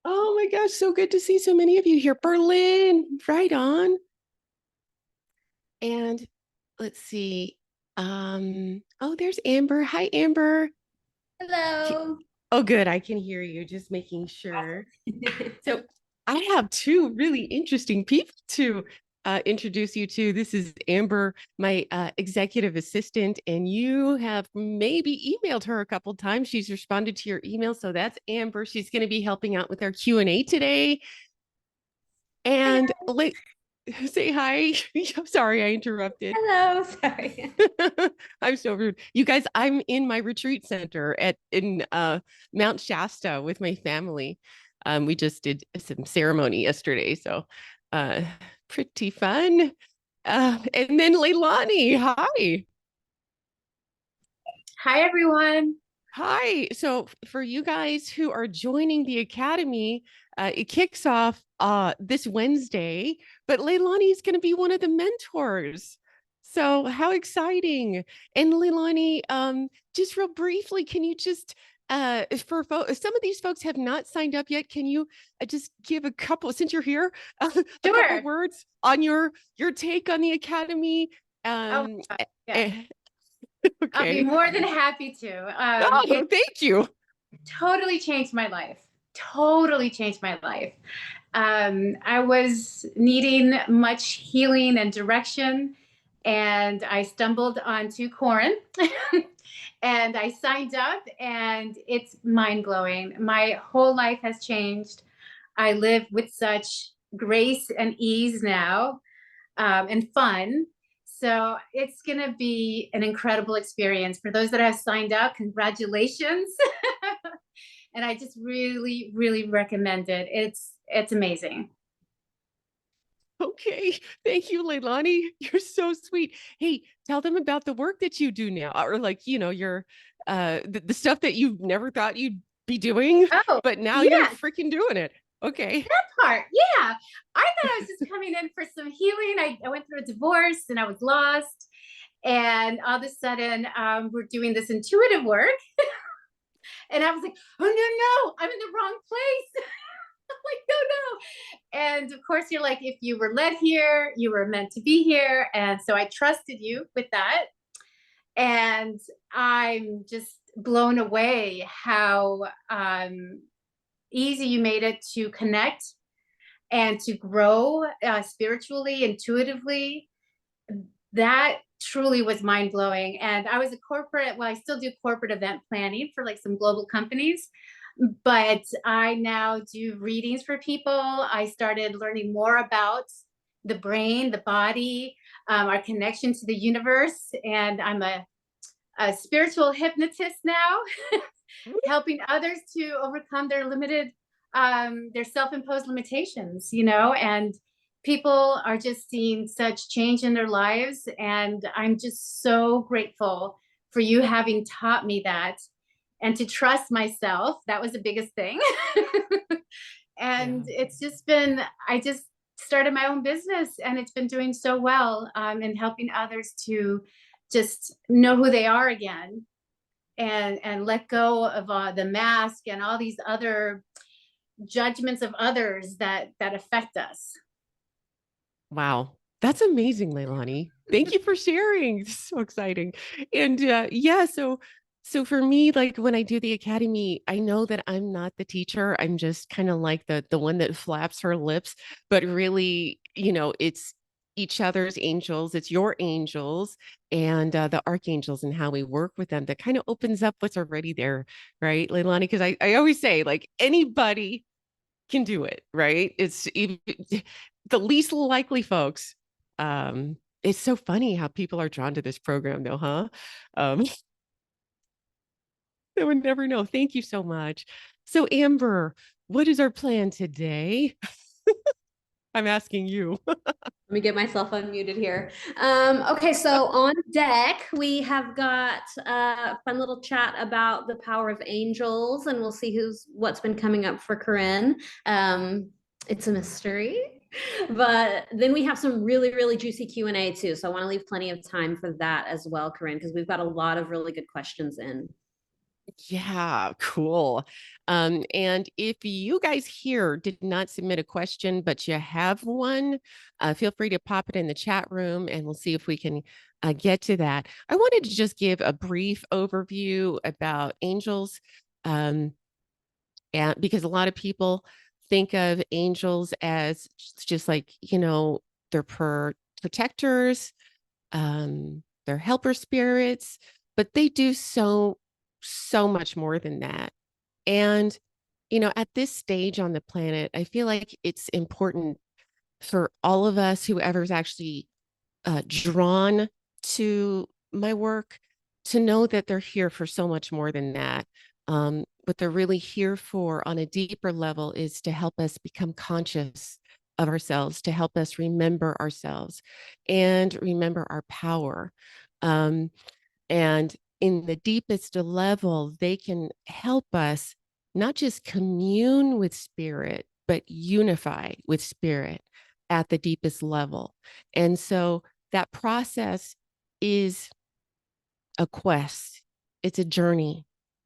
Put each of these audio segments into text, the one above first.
Oh my gosh, so good to see so many of you here. Berlin, right on. And let's see. Oh, there's Amber. Hi, Amber. Hello. Oh, good. I can hear you. Just making sure. So I have two really interesting people to introduce you to. This is Amber, my executive assistant, and you have maybe emailed her a couple times. She's responded to your email, so that's Amber. She's going to be helping out with our Q&A today. Hi. And like, say hi. I'm sorry, I interrupted. Hello. Sorry. I'm so rude. You guys, I'm in my retreat center at in Mount Shasta with my family. We just did some ceremony yesterday, so uh pretty fun. And then Leilani, hi. Hi, everyone. Hi. So for you guys who are joining the Academy, it kicks off this Wednesday, but Leilani is going to be one of the mentors. So how exciting. And Leilani, just real briefly, can you just some of these folks have not signed up yet. Can you just give a couple, since you're here, a couple Sure. words on your take on the Academy? Oh, Um, yeah. eh, I'll be okay. more than happy to. Oh, It thank you. totally changed my life. Totally changed my life. I was needing much healing and direction, and I stumbled onto Corin, and I signed up, and it's mind blowing. My whole life has changed. I live with such grace and ease now, and fun. So it's going to be an incredible experience. For those that have signed up, congratulations. And I just really, really recommend it. It's amazing. Okay. Thank you, Leilani. You're so sweet. Hey, tell them about the work that you do now, or like, your the stuff that you never thought you'd be doing, Oh, but now you're yeah, freaking doing it. Okay. that part. Yeah. I thought I was just coming in for some healing. I went through a divorce and I was lost. And all of a sudden, we're doing this intuitive work. And I was like, oh, no, no, I'm in the wrong place. I'm like, no, no. And of course, you're like, if you were led here, you were meant to be here. And so I trusted you with that. And I'm just blown away how easy you made it to connect and to grow spiritually, intuitively. That truly was mind blowing. And I was a corporate, well, I still do corporate event planning for like some global companies, but I now do readings for people. I started learning more about the brain, the body, our connection to the universe. And I'm a spiritual hypnotist now, helping others to overcome their limited, their self-imposed limitations, and people are just seeing such change in their lives. And I'm just so grateful for you having taught me that and to trust myself. That was the biggest thing. Yeah. And it's just been, I just started my own business and it's been doing so well, and helping others to just know who they are again and let go of the mask and all these other judgments of others that affect us. Wow. That's amazing, Leilani. Thank you for sharing. So exciting. And yeah, so for me, like when I do the academy, I know that I'm not the teacher. I'm just kind of like the one that flaps her lips, but really, it's each other's angels, it's your angels and the archangels and how we work with them that kind of opens up what's already there, right, Leilani? Because I always say, like, anybody can do it, right? It's even the least likely folks. It's so funny how people are drawn to this program, though, huh? Um, I would never know. Thank you so much. So, Amber, what is our plan today? I'm asking you. Let me get myself unmuted here. Okay, so on deck, we have got a fun little chat about the power of angels, and we'll see what's been coming up for Corinne. It's a mystery. But then we have some really, really juicy Q&A too. So I want to leave plenty of time for that as well, Corinne, because we've got a lot of really good questions in. Yeah, cool. And if you guys here did not submit a question, but you have one, feel free to pop it in the chat room and we'll see if we can get to that. I wanted to just give a brief overview about angels, um, and because a lot of people think of angels as just like, they're protectors, they're helper spirits, but they do so much more than that. And, at this stage on the planet, I feel like it's important for all of us, whoever's actually drawn to my work, to know that they're here for so much more than that. What they're really here for on a deeper level is to help us become conscious of ourselves, to help us remember ourselves and remember our power. Um, and in the deepest level, they can help us not just commune with spirit, but unify with spirit at the deepest level. And so that process is a quest, it's a journey.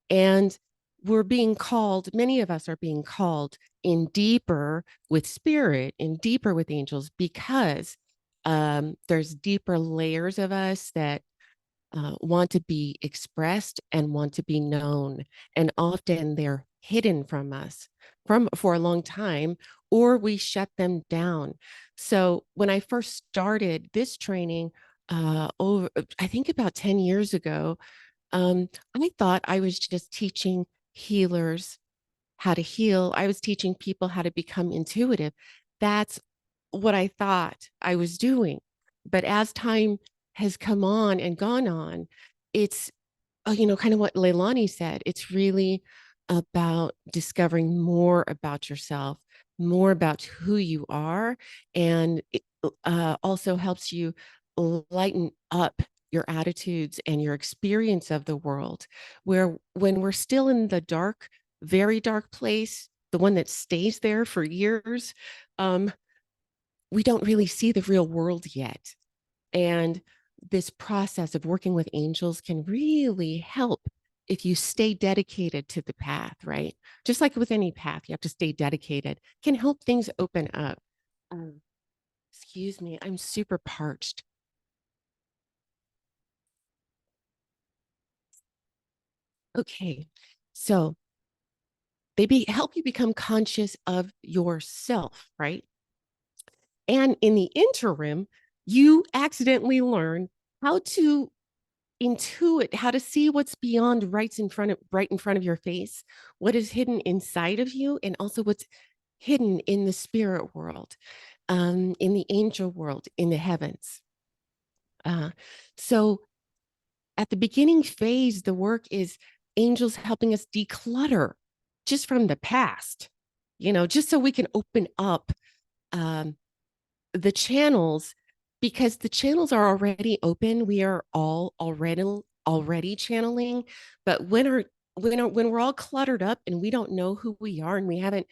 And we're being called, many of us are being called in deeper with spirit, in deeper with angels, because there's deeper layers of us that want to be expressed and want to be known. And often they're hidden from us for a long time, or we shut them down. So when I first started this training, I think about 10 years ago, I thought I was just teaching healers how to heal. I was teaching people how to become intuitive. That's what I thought I was doing. But as time has come on and gone on, it's, kind of what Leilani said. It's really about discovering more about yourself, more about who you are. And it also helps you lighten up your attitudes and your experience of the world, where when we're still in the dark, very dark place, the one that stays there for years, um, we don't really see the real world yet. And this process of working with angels can really help if you stay dedicated to the path, right? Just like with any path, you have to stay dedicated, can help things open up. Um, Excuse me, I'm super parched. Okay, so help you become conscious of yourself, right? And in the interim, you accidentally learn how to intuit, how to see what's beyond right in front of your face, what is hidden inside of you, and also what's hidden in the spirit world, in the angel world, in the heavens. So at the beginning phase, the work is angels helping us declutter just from the past, just so we can open up um, the channels, because the channels are already open. We are all already channeling, but when we're all cluttered up and we don't know who we are and we haven't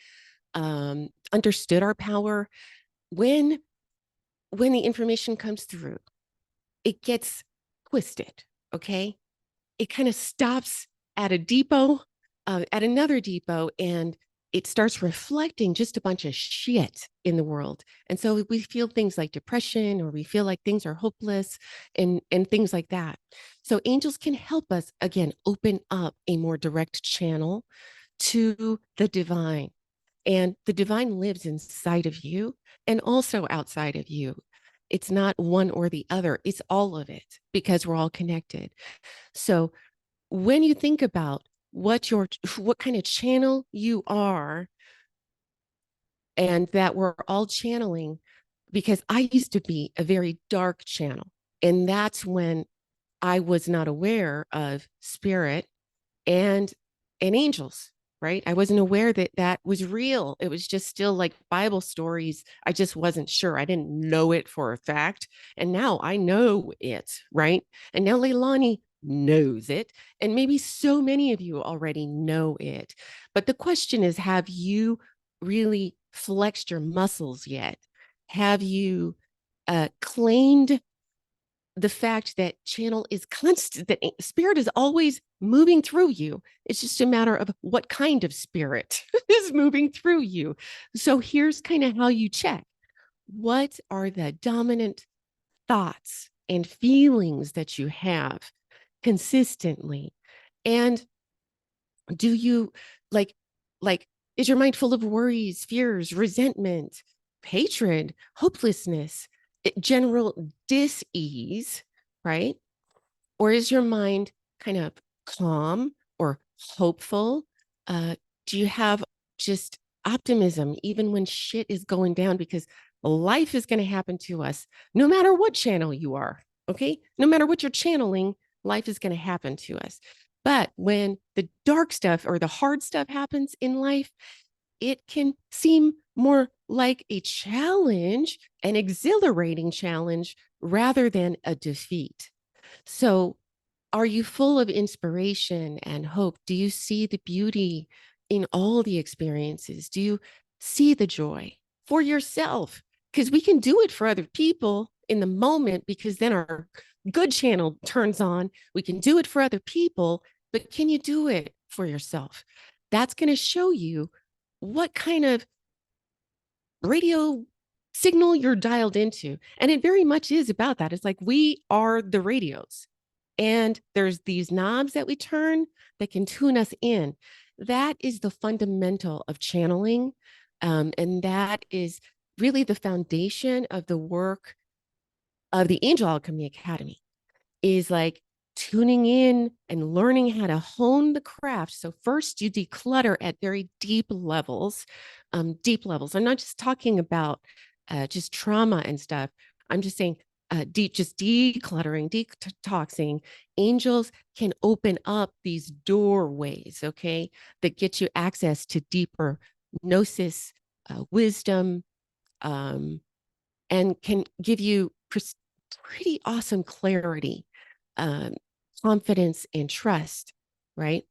understood our power, when the information comes through, it gets twisted. Okay, it kind of stops at a depot, at another depot, and it starts reflecting just a bunch of shit in the world. And so we feel things like depression, or we feel like things are hopeless, and things like that. So angels can help us again open up a more direct channel to the divine. And the divine lives inside of you and also outside of you. It's not one or the other, it's all of it, because we're all connected. So when you think about what kind of channel you are, and that we're all channeling, because I used to be a very dark channel, and that's when I was not aware of spirit and angels, right? I wasn't aware that that was real. It was just still like Bible stories. I just wasn't sure. I didn't know it for a fact, and now I know it, right? And now Leilani knows it, and maybe so many of you already know it. But the question is, have you really flexed your muscles yet? Have you claimed the fact that channel is constant, that spirit is always moving through you. It's just a matter of what kind of spirit is moving through you. So here's kind of how you check. What are the dominant thoughts and feelings that you have consistently? And do you like like is your mind full of worries, fears, resentment, hatred, hopelessness, general dis-ease, right? Or is your mind kind of calm or hopeful? uh do you have just optimism even when shit is going down? Because life is going to happen to us no matter what channel you are. Okay, no matter what you're channeling, life is going to happen to us. But when the dark stuff or the hard stuff happens in life, it can seem more like a challenge, an exhilarating challenge, rather than a defeat. So, are you full of inspiration and hope? Do you see the beauty in all the experiences? Do you see the joy for yourself? Because we can do it for other people in the moment, because then our good channel turns on. We can do it for other people, but can you do it for yourself? That's going to show you what kind of radio signal you're dialed into. And it very much is about that. It's like we are the radios, and there's these knobs that we turn that can tune us in. That is the fundamental of channeling. And that is really the foundation of the work of the Angel Alchemy Academy, is like tuning in and learning how to hone the craft. So first you declutter at very deep levels, deep levels. I'm not just talking about just trauma and stuff. I'm just saying deep, just decluttering, detoxing. Angels can open up these doorways, okay, that get you access to deeper gnosis, wisdom, um, and can give you pretty awesome clarity, um, confidence, and trust, right?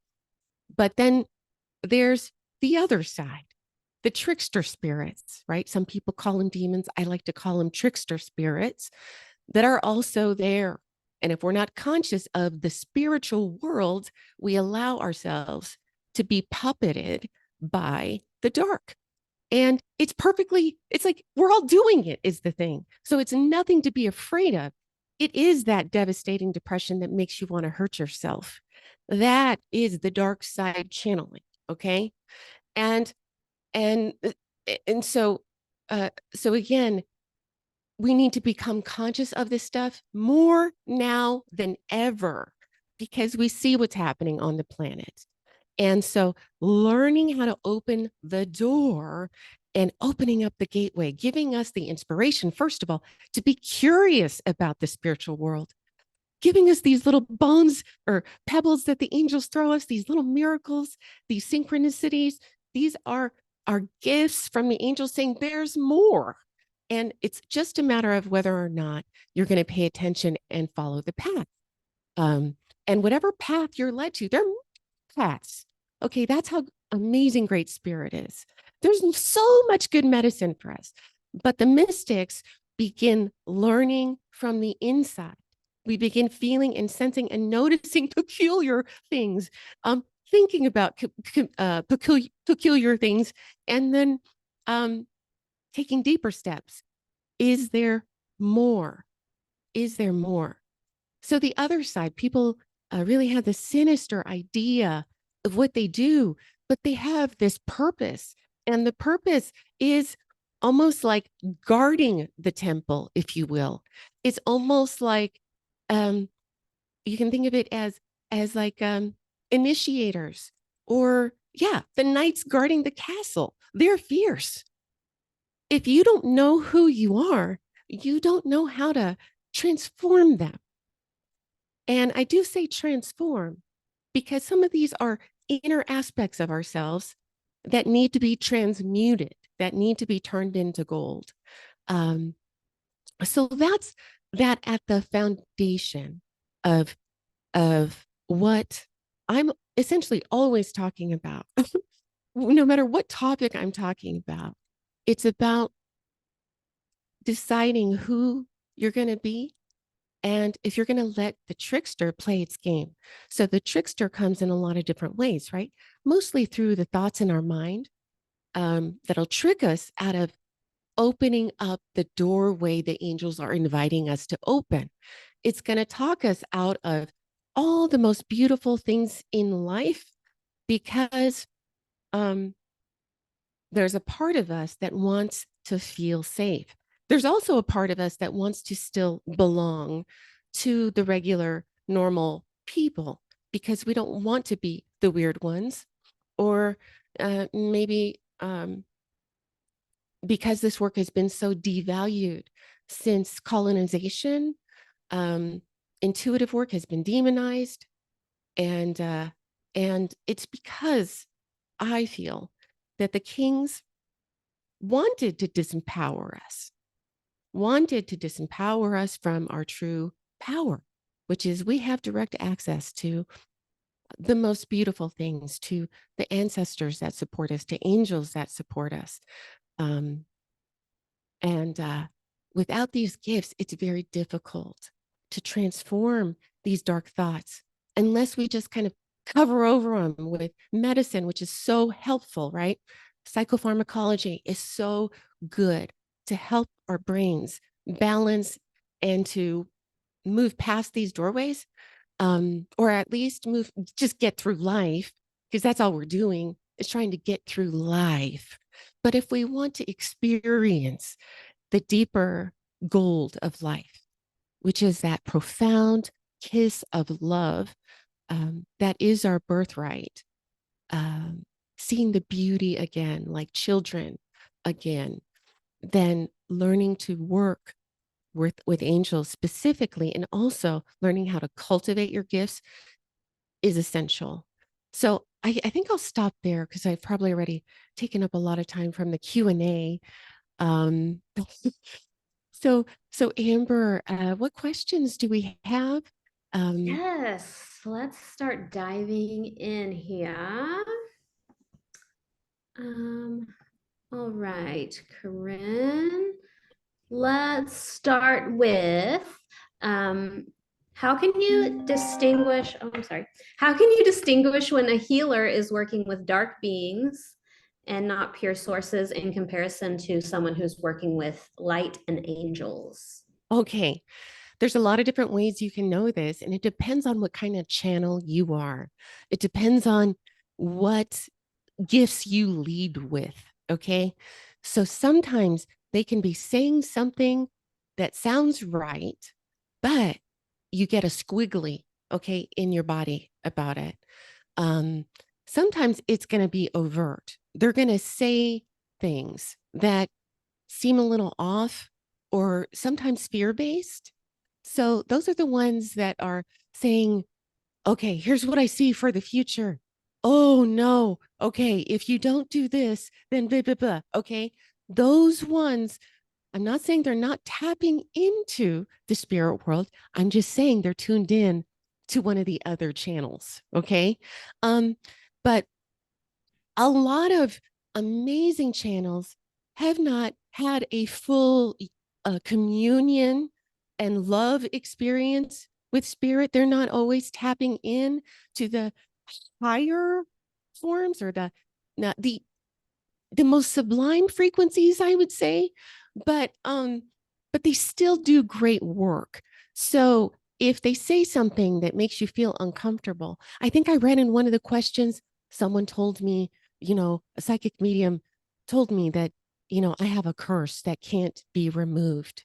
But then there's the other side, the trickster spirits, right? Some people call them demons. I like to call them trickster spirits that are also there. And if we're not conscious of the spiritual world, we allow ourselves to be puppeted by the dark. And it's like we're all doing it, is the thing. So it's nothing to be afraid of. It is that devastating depression that makes you want to hurt yourself. That is the dark side channeling. Okay. And, and, and so again, we need to become conscious of this stuff more now than ever, because we see what's happening on the planet. And so learning how to open the door and opening up the gateway, giving us the inspiration, first of all, to be curious about the spiritual world, giving us these little bones or pebbles that the angels throw us, these little miracles, these synchronicities. These are our gifts from the angels saying there's more. And it's just a matter of whether or not you're going to pay attention and follow the path. And whatever path you're led to, there are paths. Okay, that's how amazing Great Spirit is. There's so much good medicine for us, but the mystics begin learning from the inside. We begin feeling and sensing and noticing peculiar things, thinking about peculiar things, and then taking deeper steps. Is there more? Is there more? So the other side, people really have the sinister idea of what they do, but they have this purpose. And the purpose is almost like guarding the temple, if you will. It's almost like you can think of it as like initiators, or yeah, the knights guarding the castle. They're fierce. If you don't know who you are, you don't know how to transform them. And I do say transform because some of these are inner aspects of ourselves that need to be transmuted, that need to be turned into gold. So that's that at the foundation of what I'm essentially always talking about. No matter what topic I'm talking about, it's about deciding who you're going to be And if you're going to let the trickster play its game. So the trickster comes in a lot of different ways, right? Mostly through the thoughts in our mind that'll trick us out of opening up the doorway the angels are inviting us to open. It's going to talk us out of all the most beautiful things in life because um, there's a part of us that wants to feel safe. There's also a part of us that wants to still belong to the regular, normal people because we don't want to be the weird ones, or maybe because this work has been so devalued since colonization. Um, Intuitive work has been demonized, and it's because I feel that the kings wanted to disempower us, from our true power, which is we have direct access to the most beautiful things, to the ancestors that support us, to angels that support us. Um, and without these gifts, it's very difficult to transform these dark thoughts unless we just kind of cover over them with medicine, which is so helpful, right? Psychopharmacology is so good to help our brains balance and to move past these doorways, or at least just get through life, because that's all we're doing is trying to get through life. But if we want to experience the deeper gold of life, which is that profound kiss of love, that is our birthright. Um, Seeing the beauty again, like children again, then learning to work with angels specifically, and also learning how to cultivate your gifts is essential. So I think I'll stop there because I've probably already taken up a lot of time from the Q&A. Um, so Amber, what questions do we have? Yes, let's start diving in here. All right, Corinne. Let's start with how can you distinguish? Oh, I'm sorry. How can you distinguish when a healer is working with dark beings and not pure sources in comparison to someone who's working with light and angels? Okay, there's a lot of different ways you can know this, and it depends on what kind of channel you are. It depends on what gifts you lead with. Okay. So sometimes they can be saying something that sounds right, but you get a squiggly, okay, in your body about it. Um, Sometimes it's going to be overt. They're going to say things that seem a little off or sometimes fear based. So those are the ones that are saying, okay, here's what I see for the future. Oh no. Okay, if you don't do this, then blah, blah, blah. Okay. Those ones, I'm not saying they're not tapping into the spirit world. I'm just saying they're tuned in to one of the other channels. Okay. Um, but a lot of amazing channels have not had a full communion and love experience with spirit. They're not always tapping in to the higher forms, or not the most sublime frequencies, I would say, but they still do great work. So if they say something that makes you feel uncomfortable, I think I read in one of the questions, someone told me, a psychic medium told me that, I have a curse that can't be removed.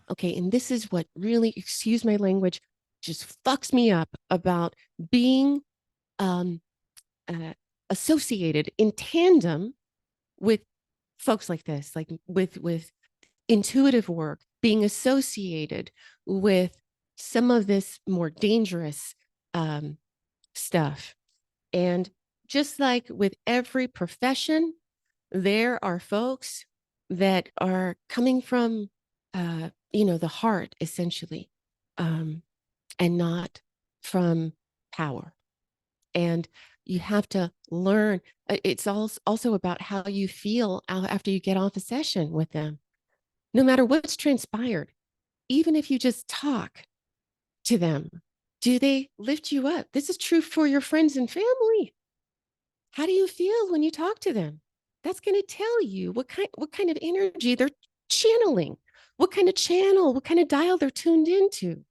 Okay. And this is what really, excuse my language, just fucks me up about being um, uh, associated in tandem with folks like this, like with intuitive work, being associated with some of this more dangerous stuff. And just like with every profession, there are folks that are coming from, the heart, essentially, um, and not from power. And you have to learn. It's also about how you feel after you get off a session with them. No matter what's transpired, even if you just talk, to them? Do they lift you up? This is true for your friends and family. How do you feel when you talk to them? That's going to tell you what kind of energy they're channeling, what kind of channel, what kind of dial they're tuned into.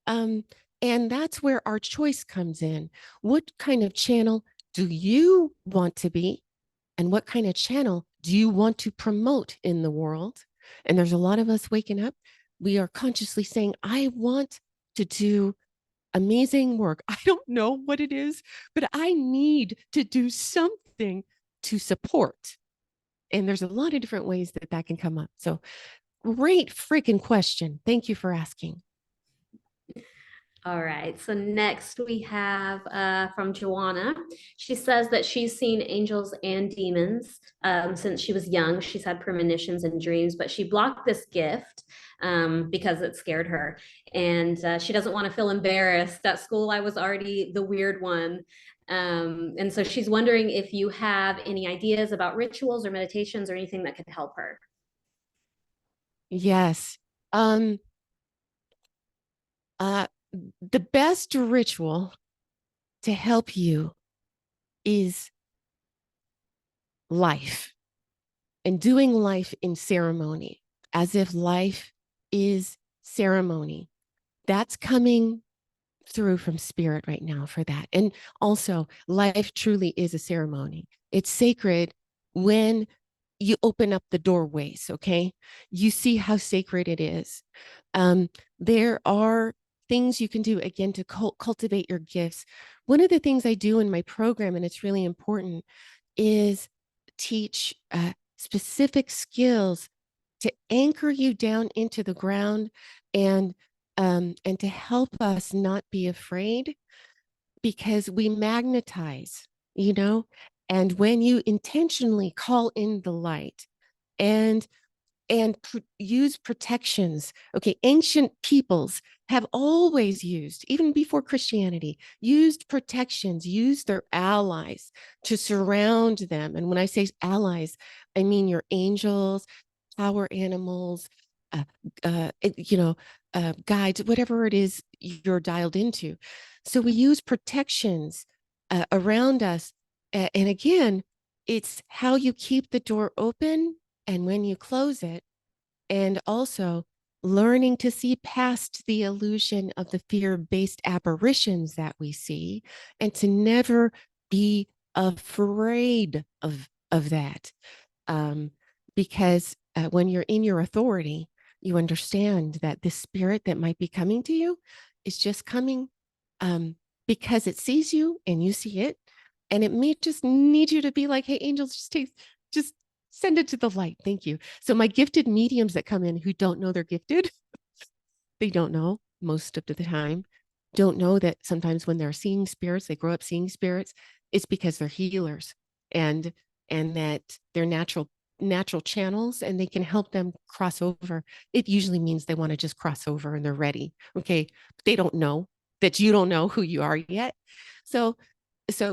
Um, and that's where our choice comes in. What kind of channel do you want to be? And what kind of channel do you want to promote in the world? And there's a lot of us waking up. We are consciously saying, I want to do amazing work. I don't know what it is, but I need to do something to support. And there's a lot of different ways that that can come up. So, great freaking question. Thank you for asking. All right. So next we have from Joanna. She says that she's seen angels and demons since she was young. She's had premonitions and dreams, but she blocked this gift because it scared her. And she doesn't want to feel embarrassed. At school, I was already the weird one. And so she's wondering if you have any ideas about rituals or meditations or anything that could help her. Yes. Um, uh, the best ritual to help you is life and doing life in ceremony, as if life is ceremony. That's coming through from spirit right now for that. And also, life truly is a ceremony. It's sacred when you open up the doorways, okay? You see how sacred it is. There are things you can do, again, to cultivate your gifts. One of the things I do in my program, and it's really important, is teach specific skills to anchor you down into the ground and to help us not be afraid, because we magnetize, you know, and when you intentionally call in the light and use protections. Okay, ancient peoples have always used, even before Christianity, used protections, used their allies to surround them. And when I say allies, I mean your angels, power animals, uh, uh, you know, guides, whatever it is you're dialed into. So we use protections around us. And again, it's how you keep the door open and when you close it, and also learning to see past the illusion of the fear-based apparitions that we see, and to never be afraid of that. Because when you're in your authority, you understand that the spirit that might be coming to you is just coming because it sees you and you see it. And it may just need you to be like, hey, angels, just send it to the light. Thank you. So my gifted mediums that come in who don't know they're gifted, they don't know most of the time, don't know that sometimes when they're seeing spirits, they grow up seeing spirits, it's because they're healers and that they're natural channels and they can help them cross over. It usually means they want to just cross over and they're ready. Okay. But they don't know that you don't know who you are yet. So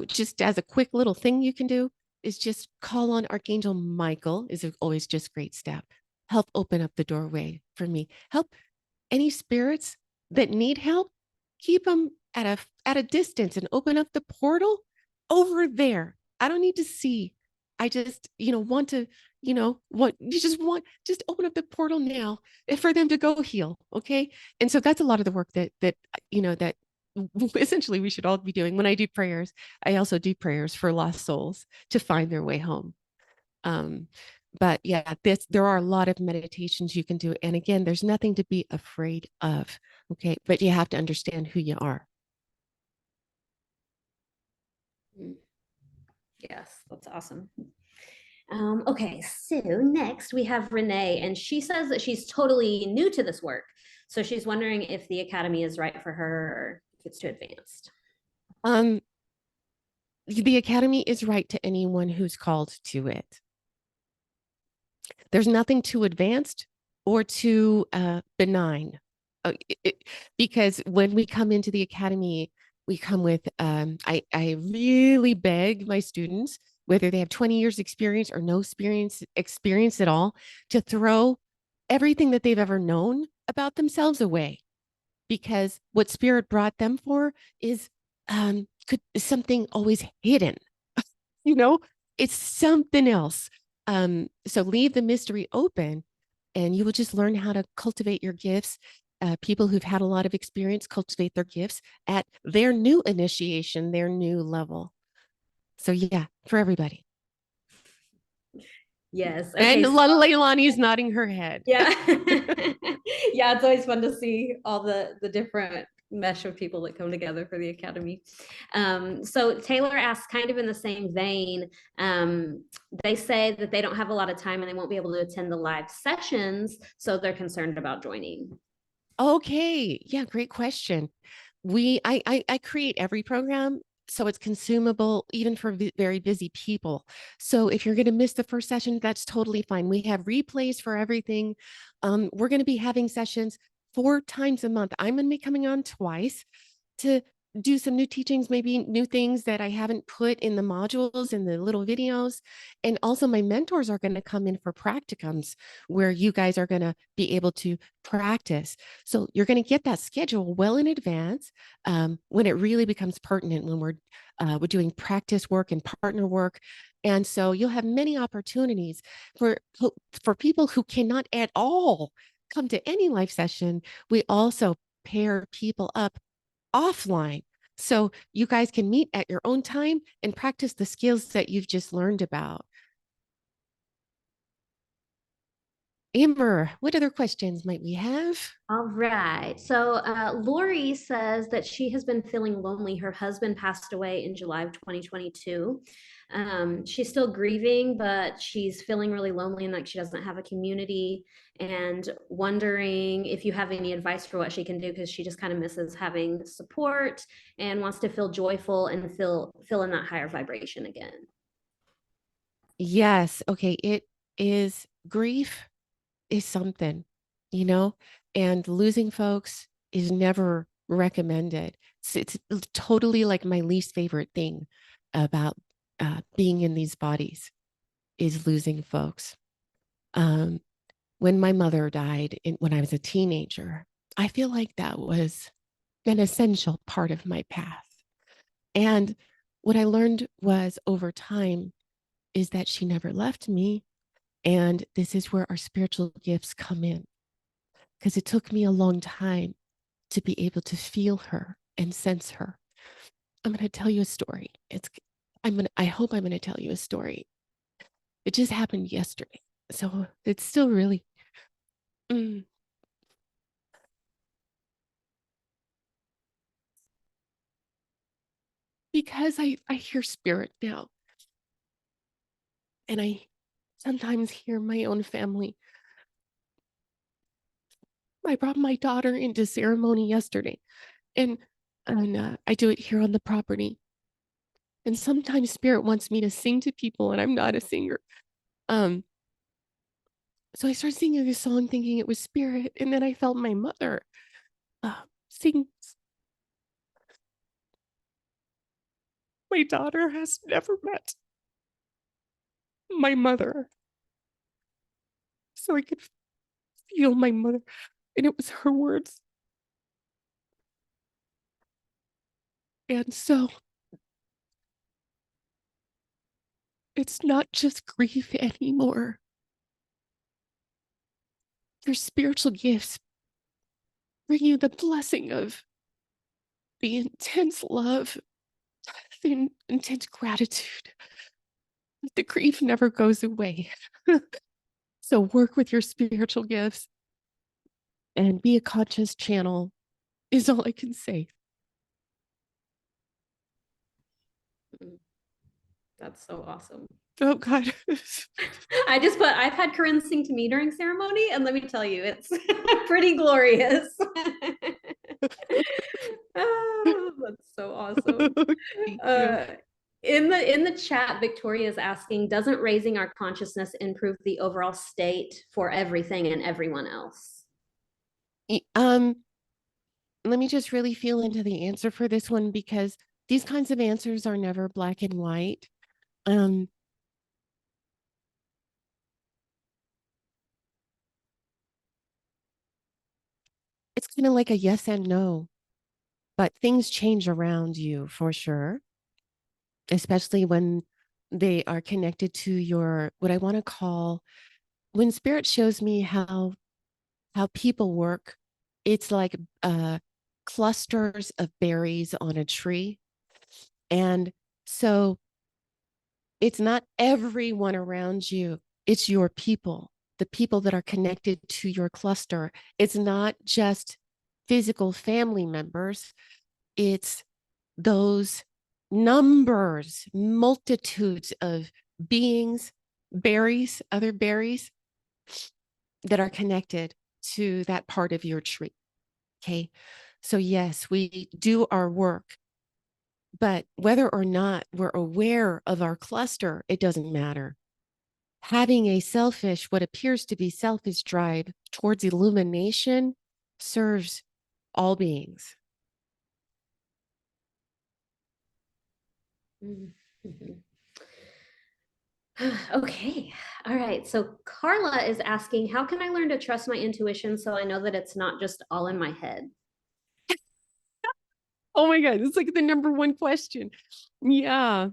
just as a quick little thing you can do is just call on Archangel Michael, is always just great step. Help open up the doorway for me. Help any spirits that need help, keep them at a distance and open up the portal over there. I don't need to see. I just, want to, what you just open up the portal now for them to go heal. Okay. And so that's a lot of the work that essentially we should all be doing. When I do prayers, I also do prayers for lost souls to find their way home. Um, but yeah, there are a lot of meditations you can do. And again, there's nothing to be afraid of. Okay. But you have to understand who you are. Yes, that's awesome. Okay, so next we have Renee, and she says that she's totally new to this work. So she's wondering if the Academy is right for her or if it's too advanced. Um, the Academy is right to anyone who's called to it. There's nothing too advanced or too benign. Because when we come into the Academy, we come with, I really beg my students, whether they have 20 years experience or no experience at all, to throw everything that they've ever known about themselves away. because what spirit brought them for is could something always hidden, you know, it's something else. So leave the mystery open and you will just learn how to cultivate your gifts. People who've had a lot of experience cultivate their gifts at their new initiation, their new level. So, yeah, for everybody. Yes. And Okay. So, Leilani's nodding her head. yeah. Yeah, it's always fun to see all the different mesh of people that come together for the Academy. So Taylor asks, kind of in the same vein, they say that they don't have a lot of time and they won't be able to attend the live sessions, so they're concerned about joining. Okay. Yeah, great question. I create every program so it's consumable even for very busy people. So if you're going to miss the first session, that's totally fine. We have replays for everything. We're going to be having sessions 4 times a month. I'm going to be coming on twice to do some new teachings, maybe new things that I haven't put in the modules in the little videos. And also my mentors are going to come in for practicums where you guys are going to be able to practice. So you're going to get that schedule well in advance when it really becomes pertinent when we're doing practice work and partner work. And so you'll have many opportunities for people who cannot at all come to any live session. We also pair people up offline. So you guys can meet at your own time and practice the skills that you've just learned about. Amber, what other questions might we have? All right. So Lori says that she has been feeling lonely. Her husband passed away in July of 2022. She's still grieving, but she's feeling really lonely and like she doesn't have a community, and wondering if you have any advice for what she can do, because she just kind of misses having support and wants to feel joyful and feel in that higher vibration again. Yes. Okay. It is grief is something, you know, and losing folks is never recommended. It's totally like my least favorite thing about being in these bodies is losing folks. Um, when my mother died when I was a teenager, I feel like that was an essential part of my path. And what I learned was over time is that she never left me. And this is where our spiritual gifts come in, because it took me a long time to be able to feel her and sense her. I'm going to tell you a story. I hope I'm going to tell you a story. It just happened yesterday. So it's still really, because I hear spirit now. And I sometimes hear my own family. I brought my daughter into ceremony yesterday, and I do it here on the property. And sometimes spirit wants me to sing to people, and I'm not a singer. Um, so I started singing this song, thinking it was spirit, and then I felt my mother sing. My daughter has never met my mother, so I could feel my mother, and it was her words. And so it's not just grief anymore. Your spiritual gifts bring you the blessing of the intense love, the intense gratitude. The grief never goes away. So work with your spiritual gifts and be a conscious channel is all I can say. That's so awesome. Oh God. I've had Corinne sing to me during ceremony, and let me tell you, it's pretty glorious. Oh, that's so awesome. Thank you. In the chat, Victoria is asking, doesn't raising our consciousness improve the overall state for everything and everyone else? Let me just really feel into the answer for this one, because these kinds of answers are never black and white. Um, it's kind of like a yes and no, but things change around you for sure, especially when they are connected to your, what I want to call, when spirit shows me how people work, it's like clusters of berries on a tree. And so it's not everyone around you, it's your people, the people that are connected to your cluster. It's not just physical family members, it's those numbers, multitudes of beings, berries, other berries that are connected to that part of your tree. Okay. So, yes, we do our work, but whether or not we're aware of our cluster, it doesn't matter. Having a selfish, what appears to be selfish drive towards illumination serves all beings. Mhm. Okay. All right. So Carla is asking, how can I learn to trust my intuition so I know that it's not just all in my head? Oh my God, it's like the number one question. Yeah.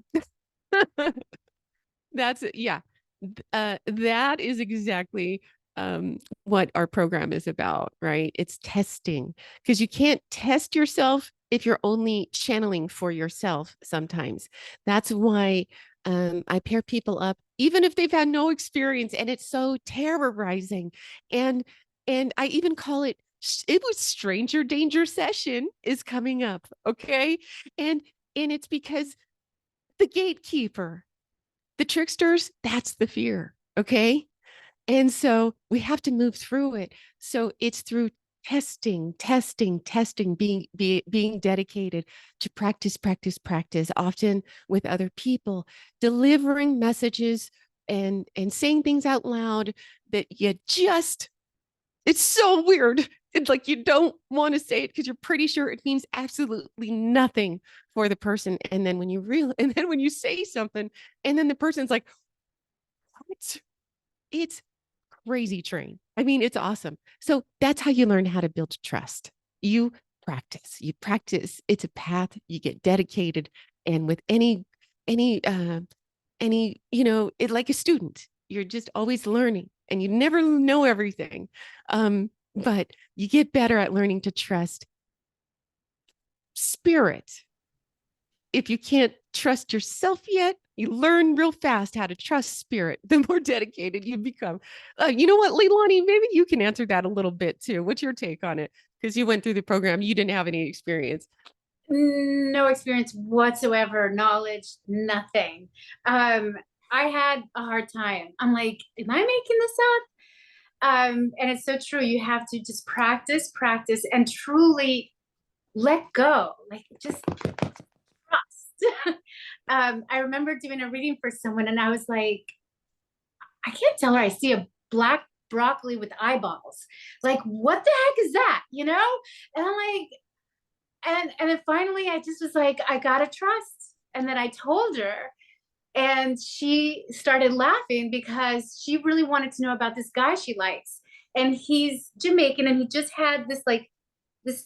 That's it. Yeah. That is exactly what our program is about, right? It's testing, because you can't test yourself if you're only channeling for yourself sometimes. That's why I pair people up, even if they've had no experience, and it's so terrorizing. And I even call it, it was stranger danger session is coming up. Okay. And it's because the gatekeeper, the tricksters, that's the fear. Okay. And so we have to move through it. So it's through testing, being dedicated to practice, practice, practice, often with other people, delivering messages and saying things out loud that you just, it's so weird. It's like you don't want to say it because you're pretty sure it means absolutely nothing for the person. And then when you and then when you say something, and then the person's like, what? It's crazy train. I mean, it's awesome. So that's how you learn how to build trust. You you practice. It's a path. You get dedicated. And with any, it like a student, you're just always learning and you never know everything. But you get better at learning to trust spirit. If you can't trust yourself yet, you learn real fast how to trust spirit. The more dedicated you become. You know what, Leilani, maybe you can answer that a little bit too. What's your take on it? Because you went through the program, you didn't have any experience. No experience whatsoever, knowledge, nothing. I had a hard time. I'm like, am I making this up? And it's so true. You have to just practice, practice, and truly let go. Like just trust. I remember doing a reading for someone, and I was like, I can't tell her I see a black broccoli with eyeballs. Like, what the heck is that? You know? And I'm like, and then finally I just was like, I gotta trust. And then I told her, and she started laughing because she really wanted to know about this guy she likes. And he's Jamaican, and he just had this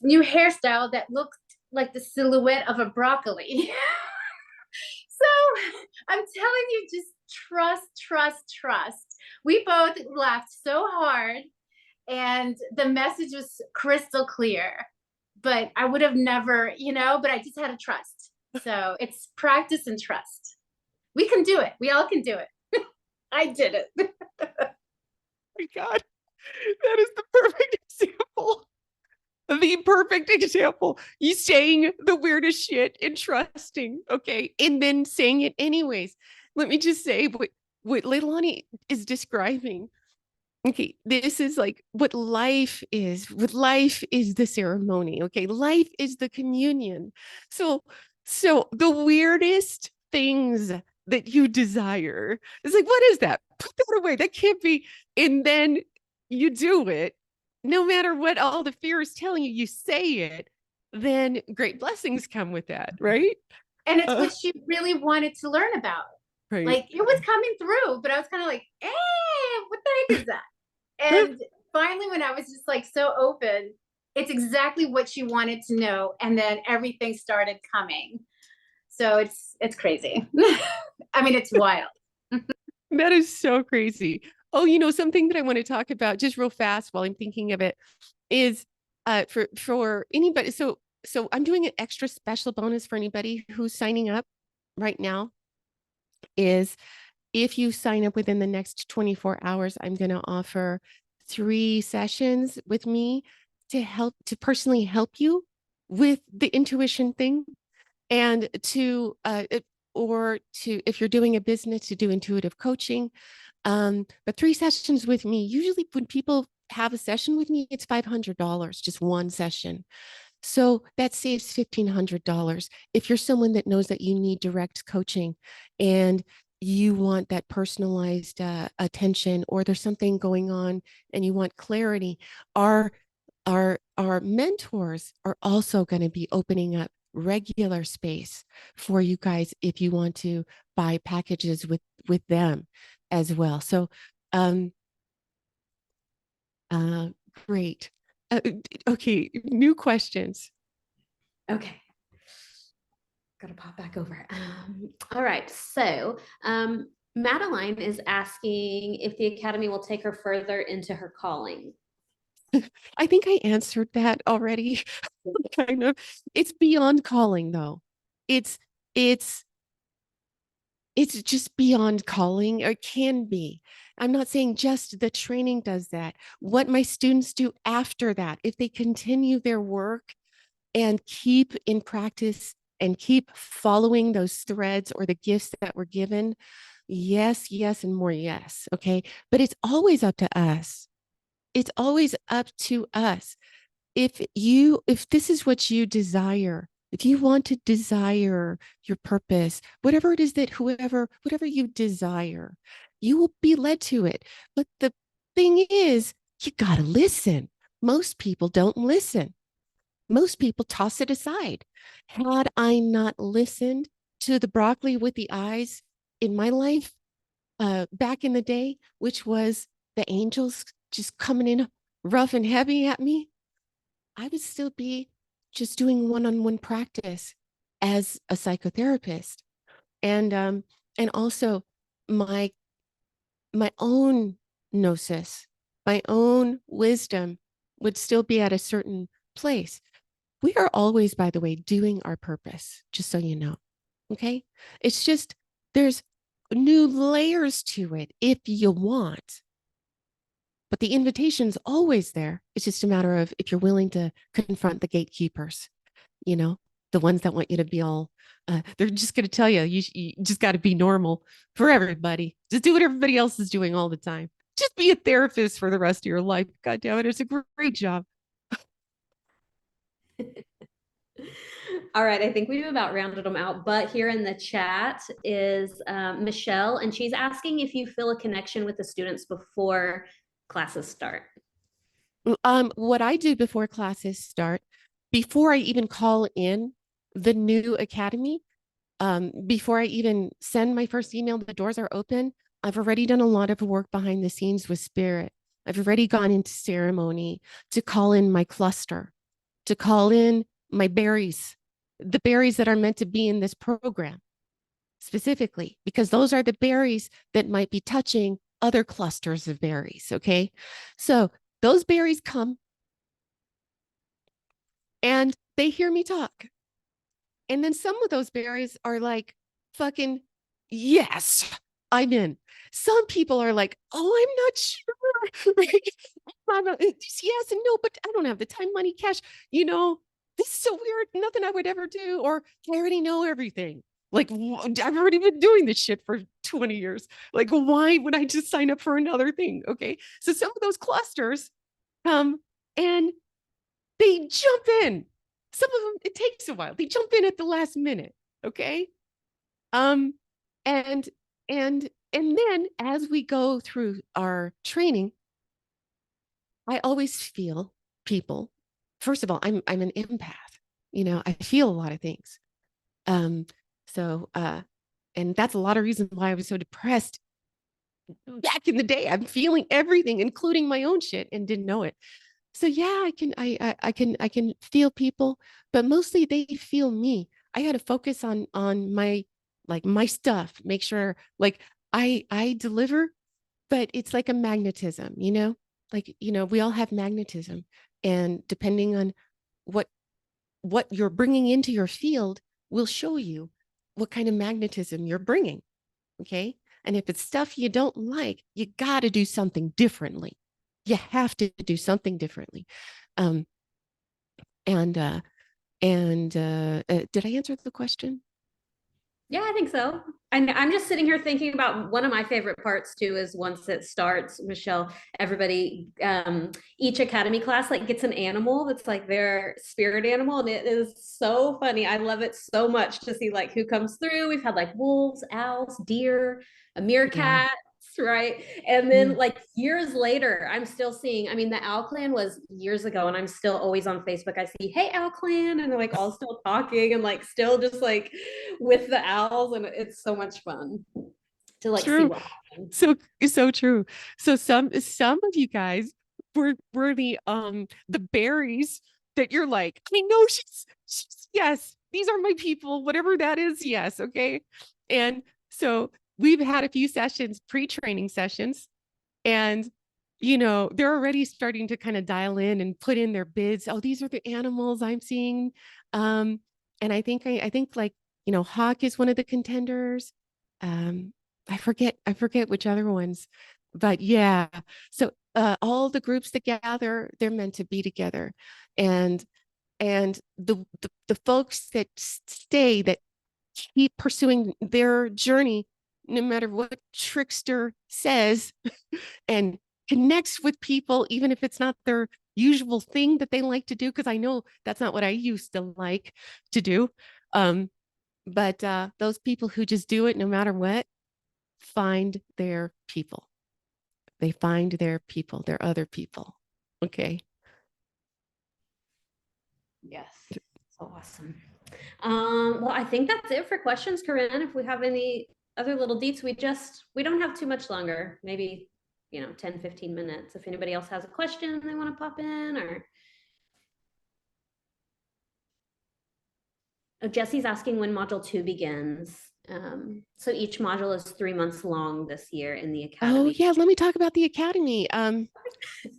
new hairstyle that looked like the silhouette of a broccoli. So I'm telling you, just trust, trust, trust. We both laughed so hard, and the message was crystal clear. But I would have never, but I just had to trust. So it's practice and trust. We can do it. We all can do it. I did it. Oh my God, that is the perfect example. The perfect example. You saying the weirdest shit and trusting, okay, and then saying it anyways. Let me just say what Leilani is describing. Okay, this is like what life is. What life is the ceremony. Okay, life is the communion. So, the weirdest things that you desire is like, what is that? Put that away. That can't be. And then you do it, no matter what all the fear is telling you. You say it, then great blessings come with that, right? And it's what she really wanted to learn about. Right. Like it was coming through, but I was kind of like, what the heck is that? And finally, when I was just like so open, it's exactly what she wanted to know. And then everything started coming. So it's crazy. I mean, it's wild. That is so crazy. Oh, something that I want to talk about just real fast while I'm thinking of it is for anybody. So I'm doing an extra special bonus for anybody who's signing up right now is if you sign up within the next 24 hours, I'm going to offer 3 sessions with me to personally help you with the intuition thing and or to, if you're doing a business, to do intuitive coaching. But 3 sessions with me, usually when people have a session with me, it's $500, just one session. So that saves $1,500. If you're someone that knows that you need direct coaching and you want that personalized attention, or there's something going on and you want clarity, our our mentors are also going to be opening up regular space for you guys if you want to buy packages with them as well. So um uh great. uh, okay, new questions. Okay. Gotta pop back over. All right. So Madeline is asking if the Academy will take her further into her calling. I think I answered that already. Kind of. It's beyond calling though. It's it's it's just beyond calling, or it can be. I'm not saying just the training does that. What my students do after that, if they continue their work and keep in practice and keep following those threads or the gifts that were given, yes, yes, and more yes. Okay. But it's always up to us. It's always up to us. If this is what you desire, if you want to desire your purpose, whatever it is that whatever you desire, you will be led to it. But the thing is, you got to listen. Most people don't listen. Most people toss it aside. Had I not listened to the broccoli with the eyes in my life back in the day, which was the angels just coming in rough and heavy at me, I would still be just doing one-on-one practice as a psychotherapist. And also my my own gnosis, my own wisdom would still be at a certain place. We are always, by the way, doing our purpose, just so you know. Okay. It's just there's new layers to it if you want, but the invitation's always there. It's just a matter of if you're willing to confront the gatekeepers, the ones that want you to be all, they're just going to tell you just got to be normal for everybody. Just do what everybody else is doing all the time. Just be a therapist for the rest of your life. God damn it. It's a great job. All right, I think we've about rounded them out, but here in the chat is Michelle, and she's asking if you feel a connection with the students before classes start. What I do before classes start, before I even call in the new academy, before I even send my first email, the doors are open. I've already done a lot of work behind the scenes with spirit. I've already gone into ceremony to call in my cluster, to call in my berries, the berries that are meant to be in this program specifically, because those are the berries that might be touching other clusters of berries. Okay. So those berries come and they hear me talk. And then some of those berries are like, fucking, yes, I'm in. Some people are like, oh, I'm not sure. Yes and no, but I don't have the time, money, cash. This is so weird. Nothing I would ever do. Or I already know everything. Like, I've already been doing this shit for 20 years. Like, why would I just sign up for another thing? Okay. So some of those clusters come and they jump in. Some of them, it takes a while. They jump in at the last minute. Okay. Um, and and then as we go through our training, I always feel people. First of all, I'm an empath. I feel a lot of things. Um, so and that's a lot of reasons why I was so depressed back in the day. I'm feeling everything, including my own shit, and didn't know it. So yeah, I can feel people, but mostly they feel me. I got to focus on my like my stuff, make sure like I deliver, but it's like a magnetism, you know? Like, you know, we all have magnetism, and depending on what what you're bringing into your field will show you what kind of magnetism you're bringing, okay? And if it's stuff you don't like, you got to do something differently. You have to do something differently. Um, and did I answer the question? Yeah, I think so. And I'm just sitting here thinking about one of my favorite parts too is once it starts, Michelle, everybody, each academy class like gets an animal that's like their spirit animal. And it is so funny. I love it so much to see like who comes through. We've had like wolves, owls, deer, a Yeah. meerkat, right? And then Yeah. like years later, I'm still seeing, I mean, the Owl Clan was years ago, and I'm still always on Facebook. I see, hey, Owl Clan, and they're like all still talking and like still just like with the owls, and it's so much fun to like see True. what happens. So so true. So some of you guys were the berries that you're like, I know she's yes, these are my people, whatever that is. Yes, okay. And so we've had a few sessions, pre-training sessions, and you know, they're already starting to kind of dial in and put in their bids. Oh, these are the animals I'm seeing. Um, and I think like, you know, Hawk is one of the contenders. Um, I forget which other ones, but yeah. So all the groups that gather, they're meant to be together. And the folks that stay, that keep pursuing their journey, no matter what trickster says, and connects with people, even if it's not their usual thing that they like to do, because I know that's not what I used to like to do. Um, but those people who just do it no matter what find their people. They find their people, their other people. Okay. Yes. So awesome. Well, I think that's it for questions, Corinne. If we have any other little deets, we don't have too much longer, maybe, 10, 15 minutes. If anybody else has a question they want to pop in, or Jesse's asking when module 2 begins. So each module is 3 months long this year in the Oh academy. yeah, let me talk about the academy.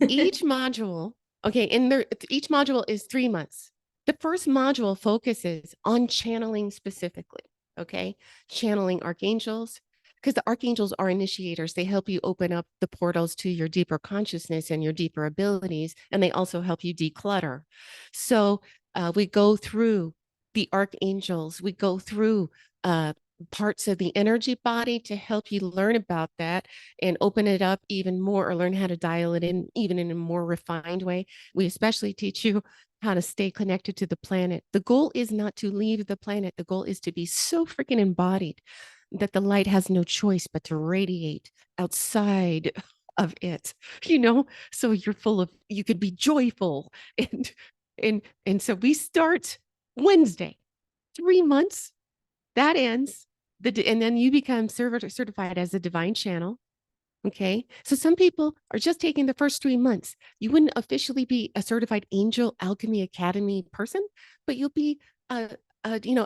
Each module, okay, and there each module is 3 months. The first module focuses on channeling specifically, okay? Channeling archangels, because the archangels are initiators. They help you open up the portals to your deeper consciousness and your deeper abilities, and they also help you declutter. So we go through the archangels, we go through parts of the energy body to help you learn about that and open it up even more, or learn how to dial it in even in a more refined way. We especially teach you how to stay connected to the planet. The goal is not to leave the planet. The goal is to be so freaking embodied that the light has no choice but to radiate outside of it, you know? So you're full of, you could be joyful. And so we start Wednesday, 3 months, that ends. And then you become certified as a divine channel. Okay. So some people are just taking the first 3 months. You wouldn't officially be a certified Angel Alchemy Academy person, but you'll be a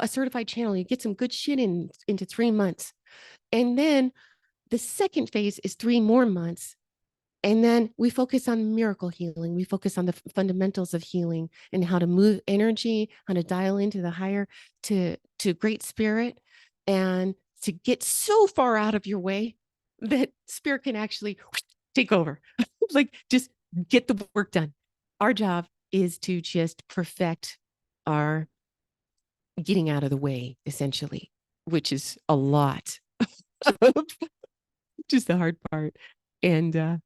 certified channel. You get some good shit into 3 months. And then the second phase is 3 more months. And then we focus on miracle healing. We focus on the fundamentals of healing and how to move energy, how to dial into the higher, to great spirit, and to get so far out of your way that spirit can actually take over. Like just get the work done. Our job is to just perfect our getting out of the way, essentially, which is a lot. Just the hard part. And uh,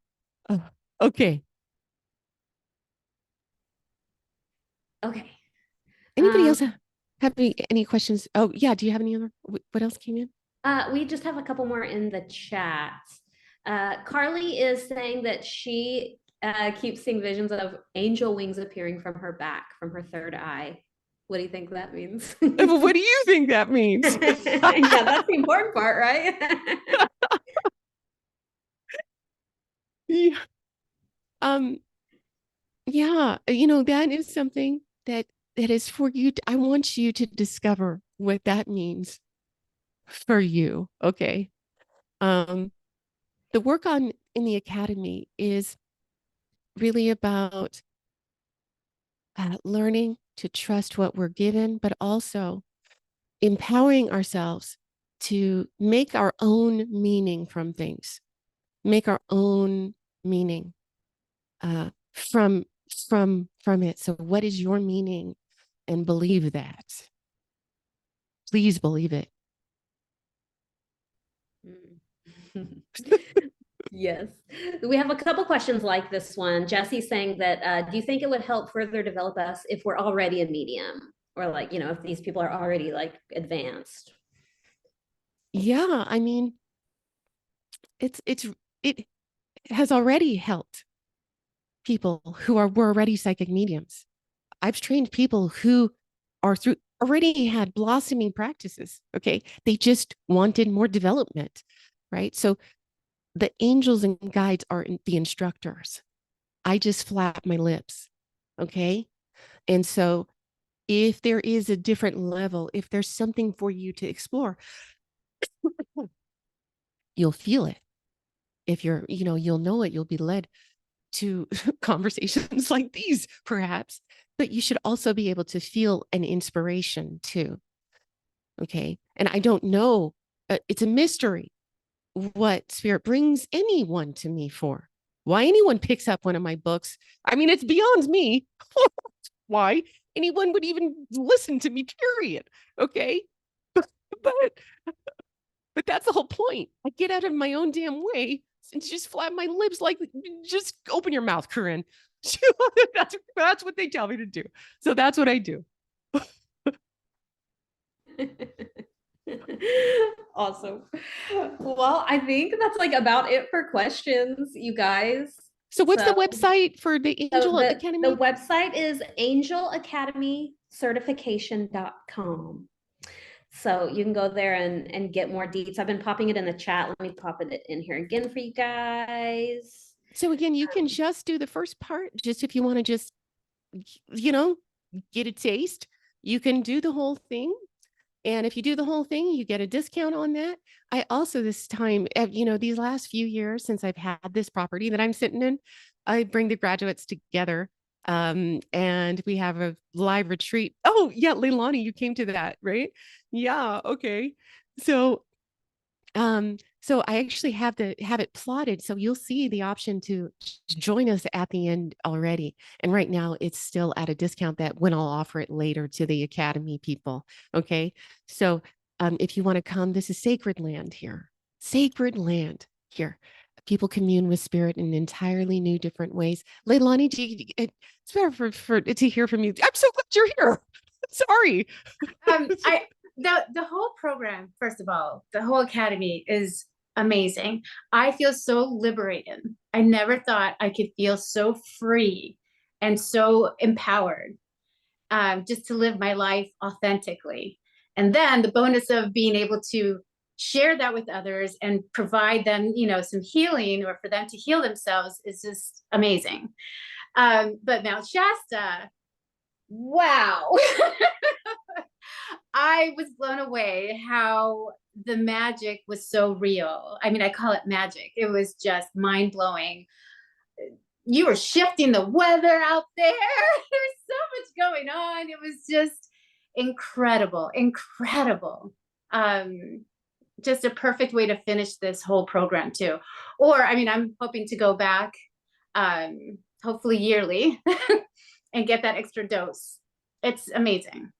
okay. Okay. Anybody else have any questions? Oh, yeah. Do you have any other? What else came in? We just have a couple more in the chat. Carly is saying that she keeps seeing visions of angel wings appearing from her back, from her third eye. What do you think that means? What do you think that means? Yeah, that's the important part, right? Yeah. Um, Yeah, that is something that is for you. I want you to discover what that means for you. Okay. Um, the work on in the academy is really about learning to trust what we're given, but also empowering ourselves to make our own meaning from things, make our own meaning from it. So, what is your meaning? And believe that. Please believe it. Yes. We have a couple questions like this one. Jesse's saying that, do you think it would help further develop us if we're already a medium? Or like, if these people are already like advanced? Yeah, I mean, it has already helped people who were already psychic mediums. I've trained people who are through already had blossoming practices. Okay. They just wanted more development. Right. So the angels and guides are the instructors. I just flap my lips. Okay. And so if there is a different level, if there's something for you to explore, you'll feel it. If you'll know it, you'll be led to conversations like these, perhaps, but you should also be able to feel an inspiration too. Okay. And I don't know, it's a mystery what spirit brings anyone to me for. Why anyone picks up one of my books. I mean, it's beyond me. Why anyone would even listen to me, period. Okay. but but that's the whole point. I get out of my own damn way and just flap my lips like, just open your mouth, Corinne. that's what they tell me to do. So that's what I do. Awesome. Well, I think that's like about it for questions, you guys. So what's the So, website for the Angel the Academy? website is angelacademycertification.com. So you can go there and get more deets. I've been popping it in the chat. Let me pop it in here again for you guys. So again, you can just do the first part, just if you want to just, you know, get a taste. You can do the whole thing. And if you do the whole thing, you get a discount on that. I also, this time, these last few years since I've had this property that I'm sitting in, I bring the graduates together and we have a live retreat. Oh, yeah, Leilani, you came to that, right? Yeah, okay. So I actually have it plotted. So you'll see the option to join us at the end already. And right now it's still at a discount that when I'll offer it later to the Academy people. Okay. So if you want to come, this is sacred land here. Sacred land here. People commune with spirit in entirely new, different ways. Leilani, it's better to hear from you. I'm so glad you're here. Sorry. I the whole program, first of all, the whole academy is amazing. I feel so liberated. I never thought I could feel so free and so empowered, just to live my life authentically. And then the bonus of being able to share that with others and provide them, some healing, or for them to heal themselves, is just amazing. But Mount Shasta, wow. I was blown away how the magic was so real. I mean, I call it magic. It was just mind blowing. You were shifting the weather out there. There's so much going on. It was just incredible, incredible. Just a perfect way to finish this whole program too. Or, I mean, I'm hoping to go back, hopefully yearly, and get that extra dose. It's amazing.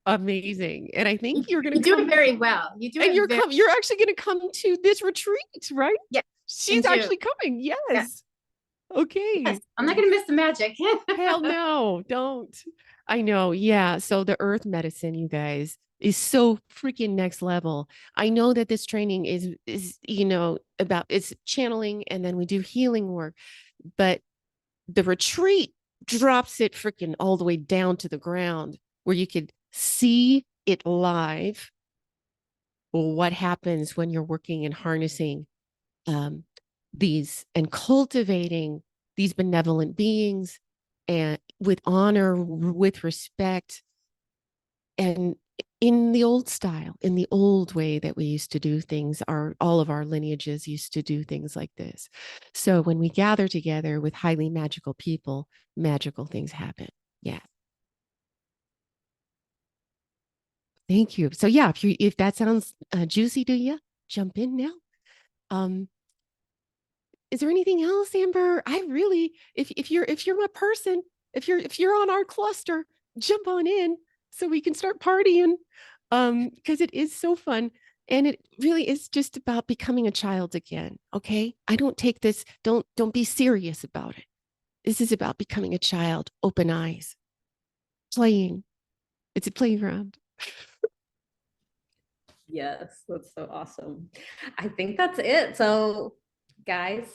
Amazing. And I think you're going You to do come. it very well. You do And it you're actually going to come to this retreat, right? Yeah. She's actually coming. Yes. Yeah. Okay. Yes. I'm not going to miss the magic. Hell no, don't. I know. Yeah. So the earth medicine, you guys, is so freaking next level. I know that this training is about it's channeling and then we do healing work, but the retreat drops it freaking all the way down to the ground where you could see it live. What happens when you're working and harnessing these and cultivating these benevolent beings and with honor, with respect, and in the old style, in the old way that we used to do things. All of our lineages used to do things like this. So when we gather together with highly magical people, magical things happen. Yeah. Thank you. So yeah, if that sounds juicy to you, jump in now. Um, is there anything else, Amber? I really, if you're my person, if you're on our cluster, jump on in so we can start partying. Because it is so fun. And it really is just about becoming a child again. Okay. I don't take this, don't be serious about it. This is about becoming a child, open eyes, playing. It's a playground. Yes, that's so awesome. I think that's it. So, guys,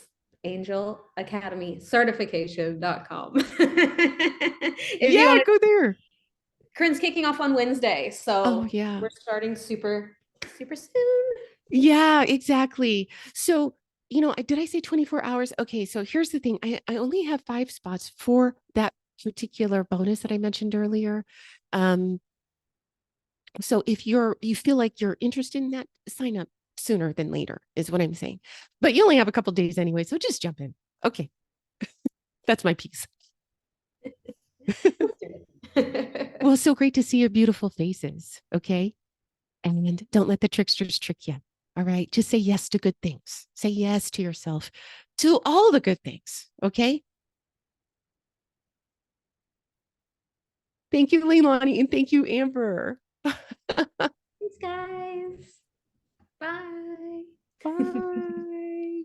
Angel Academy certification.com. If you Yeah, want to, go there. Corinne's kicking off on Wednesday. Oh, So, yeah. we're starting super, super soon. Yeah, exactly. So, did I say 24 hours? Okay, so here's the thing. I only have 5 spots for that particular bonus that I mentioned earlier. Um, so if you feel like you're interested in that, sign up sooner than later, is what I'm saying. But you only have a couple days anyway, so just jump in. Okay, that's my piece. Well, it's so great to see your beautiful faces. Okay. And don't let the tricksters trick you. All right. Just say yes to good things. Say yes to yourself, to all the good things. Okay. Thank you, Leilani. And thank you, Amber. Thanks, guys. Bye. Bye.